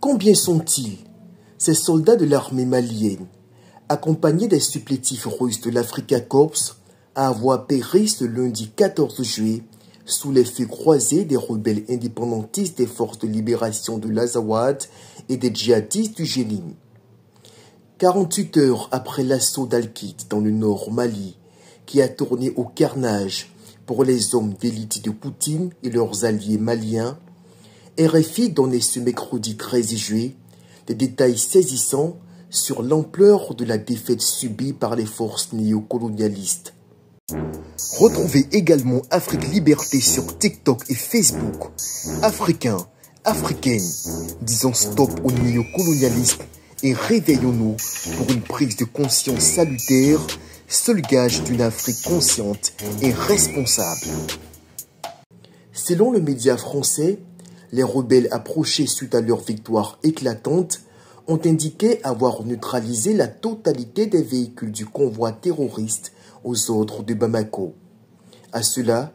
Combien sont-ils, ces soldats de l'armée malienne, accompagnés des supplétifs russes de l'Africa Corps, à avoir péri ce lundi 14 juillet sous les feux croisés des rebelles indépendantistes des forces de libération de l'Azawad et des djihadistes du Jénim. 48 heures après l'assaut d'Al-Kit dans le nord Mali, qui a tourné au carnage pour les hommes d'élite de Poutine et leurs alliés maliens, RFI donnait ce mercredi 13 juillet des détails saisissants sur l'ampleur de la défaite subie par les forces néocolonialistes. Retrouvez également Afrique Liberté sur TikTok et Facebook. Africains, Africaines, disons stop au néocolonialisme et réveillons-nous pour une prise de conscience salutaire, seul gage d'une Afrique consciente et responsable. Selon le média français, les rebelles approchés suite à leur victoire éclatante ont indiqué avoir neutralisé la totalité des véhicules du convoi terroriste aux ordres de Bamako. À cela,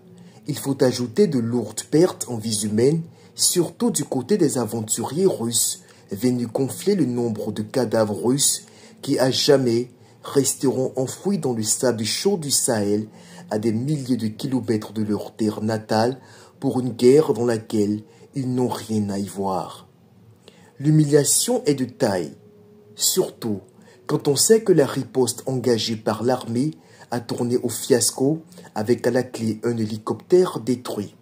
il faut ajouter de lourdes pertes en vies humaines, surtout du côté des aventuriers russes venus gonfler le nombre de cadavres russes qui à jamais resteront enfouis dans le sable chaud du Sahel à des milliers de kilomètres de leur terre natale pour une guerre dans laquelle ils n'ont rien à y voir. L'humiliation est de taille, surtout quand on sait que la riposte engagée par l'armée a tourné au fiasco avec à la clé un hélicoptère détruit.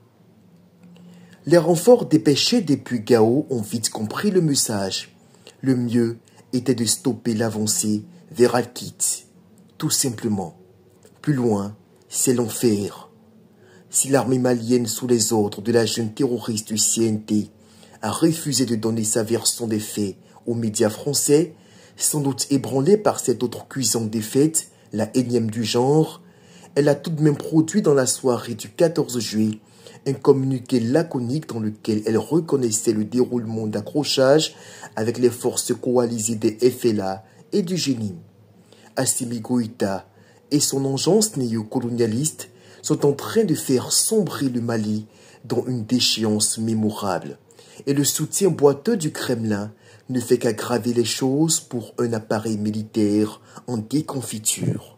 Les renforts dépêchés depuis Gao ont vite compris le message. Le mieux était de stopper l'avancée vers Al-Kit. Tout simplement. Plus loin, c'est l'enfer. Si l'armée malienne sous les ordres de la jeune terroriste du CNT a refusé de donner sa version des faits aux médias français, sans doute ébranlée par cette autre cuisante défaite, la énième du genre, elle a tout de même produit dans la soirée du 14 juillet un communiqué laconique dans lequel elle reconnaissait le déroulement d'accrochage avec les forces coalisées des FLA et du Jénim. Assimi Goïta et son engeance néocolonialiste sont en train de faire sombrer le Mali dans une déchéance mémorable. Et le soutien boiteux du Kremlin ne fait qu'aggraver les choses pour un appareil militaire en déconfiture.